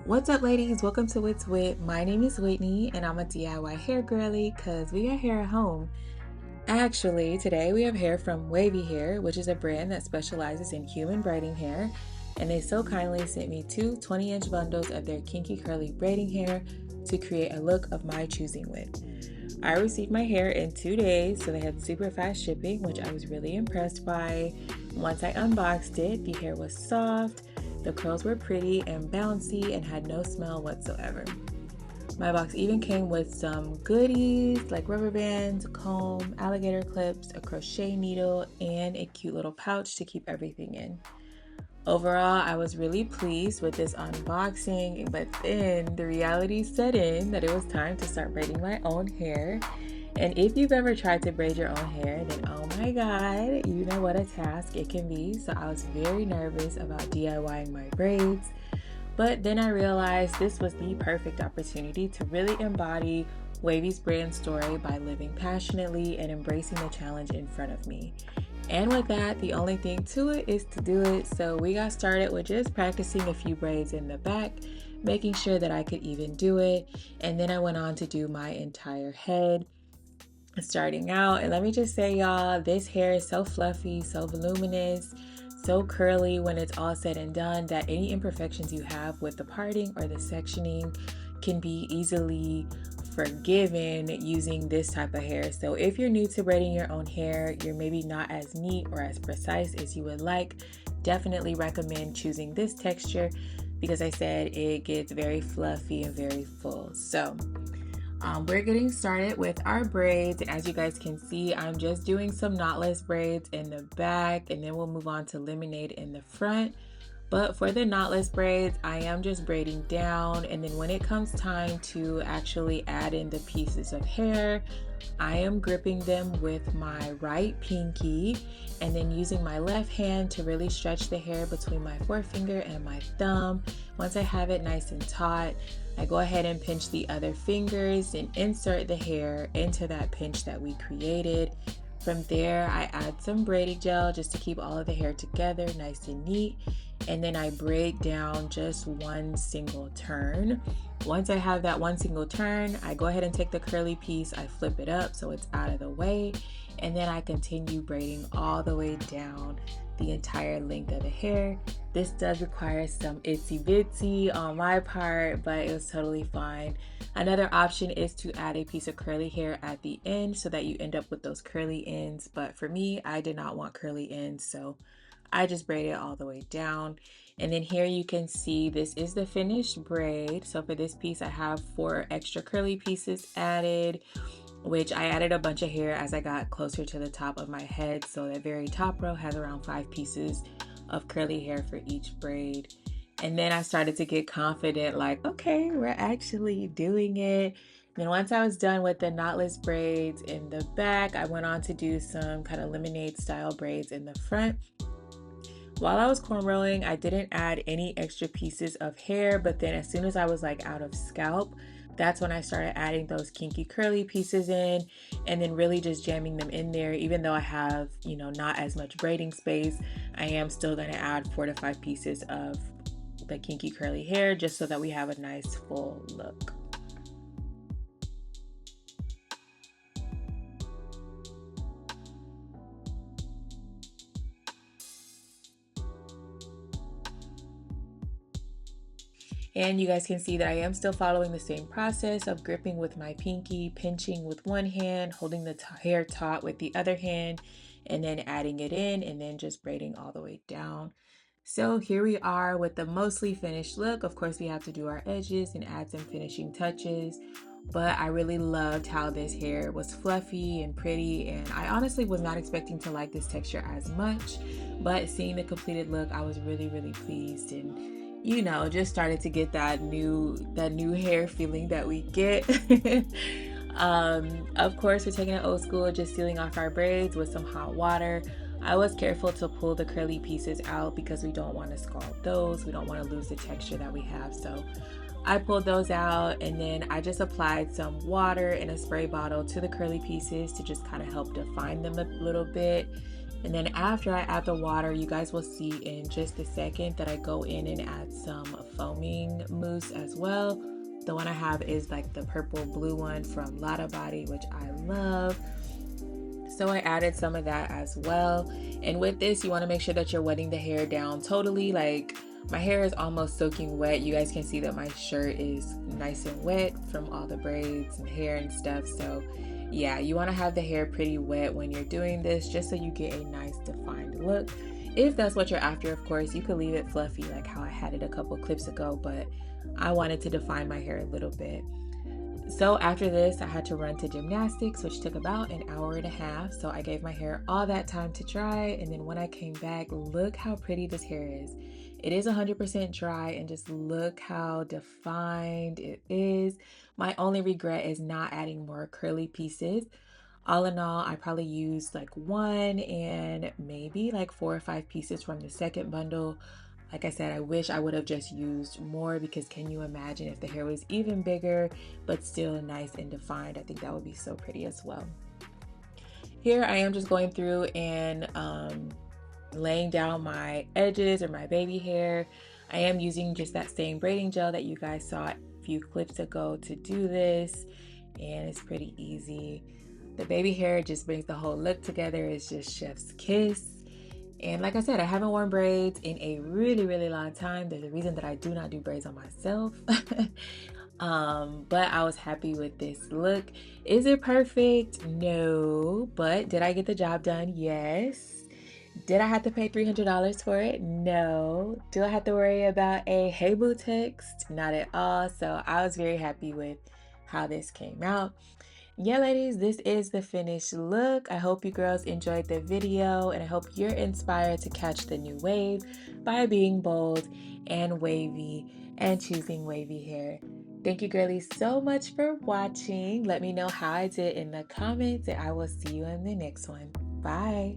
What's up, ladies? Welcome to whitsWIT. My name is Whitney and I'm a DIY hair girly because we got hair at home. Actually, today we have hair from Waviyhair, which is a brand that specializes in human braiding hair, and they so kindly sent me two 20-inch bundles of their kinky curly braiding hair to create a look of my choosing with. I received my hair in 2 days, so they had super fast shipping, which I was really impressed by. Once I unboxed it, the hair was soft, the curls were pretty and bouncy and had no smell whatsoever. My box even came with some goodies like rubber bands, a comb, alligator clips, a crochet needle, and a cute little pouch to keep everything in. Overall, I was really pleased with this unboxing, but then the reality set in that it was time to start braiding my own hair. And if you've ever tried to braid your own hair, then oh my god, you know what a task it can be. So I was very nervous about DIYing my braids. But then I realized this was the perfect opportunity to really embody Wavy's brand story by living passionately and embracing the challenge in front of me. And with that, the only thing to it is to do it. So we got started with just practicing a few braids in the back, making sure that I could even do it. And then I went on to do my entire head. Starting out, and let me just say, y'all, this hair is so fluffy, so voluminous, so curly when it's all said and done that any imperfections you have with the parting or the sectioning can be easily forgiven using this type of hair. So if you're new to braiding your own hair, you're maybe not as neat or as precise as you would like, definitely recommend choosing this texture because I said it gets very fluffy and very full. So we're getting started with our braids, and as you guys can see, I'm just doing some knotless braids in the back, and then we'll move on to lemonade in the front. But for the knotless braids, I am just braiding down, and then when it comes time to actually add in the pieces of hair, I am gripping them with my right pinky and then using my left hand to really stretch the hair between my forefinger and my thumb. Once I have it nice and taut, I go ahead and pinch the other fingers and insert the hair into that pinch that we created. From there, I add some braiding gel just to keep all of the hair together nice and neat. And then I braid down just one single turn. Once I have that one single turn, I go ahead and take the curly piece, I flip it up so it's out of the way, and then I continue braiding all the way down the entire length of the hair. This does require some itsy bitsy on my part, but it was totally fine. Another option is to add a piece of curly hair at the end so that you end up with those curly ends, but for me, I did not want curly ends, so I just braid it all the way down. And then here you can see this is the finished braid. So for this piece, I have 4 extra curly pieces added, which I added a bunch of hair as I got closer to the top of my head. So that very top row has around 5 pieces of curly hair for each braid. And then I started to get confident, like, okay, we're actually doing it. Then once I was done with the knotless braids in the back, I went on to do some kind of lemonade style braids in the front. While I was cornrowing, I didn't add any extra pieces of hair, but then as soon as I was like out of scalp, that's when I started adding those kinky curly pieces in and then really just jamming them in there. Even though I have, not as much braiding space, I am still going to add 4 to 5 pieces of the kinky curly hair just so that we have a nice full look. And you guys can see that I am still following the same process of gripping with my pinky, pinching with one hand, holding the hair taut with the other hand, and then adding it in and then just braiding all the way down. So here we are with the mostly finished look. Of course, we have to do our edges and add some finishing touches, but I really loved how this hair was fluffy and pretty, and I honestly was not expecting to like this texture as much, but seeing the completed look, I was really pleased, and just started to get that new hair feeling that we get. Of course, we're taking it old school, just sealing off our braids with some hot water. I was careful to pull the curly pieces out because we don't want to scald those. We don't want to lose the texture that we have. So I pulled those out, and then I just applied some water in a spray bottle to the curly pieces to just kind of help define them a little bit. And then after I add the water, you guys will see in just a second that I go in and add some foaming mousse as well. The one I have is like the purple blue one from Lotta Body, which I love. So I added some of that as well. And with this, you want to make sure that you're wetting the hair down totally. Like my hair is almost soaking wet. You guys can see that my shirt is nice and wet from all the braids and hair and stuff. So yeah, you want to have the hair pretty wet when you're doing this, just so you get a nice defined look. If that's what you're after, of course, you could leave it fluffy like how I had it a couple clips ago, but I wanted to define my hair a little bit. So after this, I had to run to gymnastics, which took about an hour and a half. So I gave my hair all that time to dry. And then when I came back, look how pretty this hair is. It is 100% dry, and just look how defined it is. My only regret is not adding more curly pieces. All in all, I probably used like one and maybe like 4 or 5 pieces from the second bundle. Like I said, I wish I would have just used more, because can you imagine if the hair was even bigger but still nice and defined? I think that would be so pretty as well. Here I am just going through and laying down my edges or my baby hair. I am using just that same braiding gel that you guys saw a few clips ago to do this, and it's pretty easy. The baby hair just brings the whole look together. It's just chef's kiss. And like I said, I haven't worn braids in a really long time. There's a reason that I do not do braids on myself. But I was happy with this look. Is it perfect? No. But did I get the job done? Yes. Did I have to pay $300 for it? No. Do I have to worry about a hey boo text? Not at all. So I was very happy with how this came out. Yeah, ladies, this is the finished look. I hope you girls enjoyed the video, and I hope you're inspired to catch the new wave by being bold and wavy and choosing wavy hair. Thank you, girlies, so much for watching. Let me know how I did in the comments, and I will see you in the next one. Bye.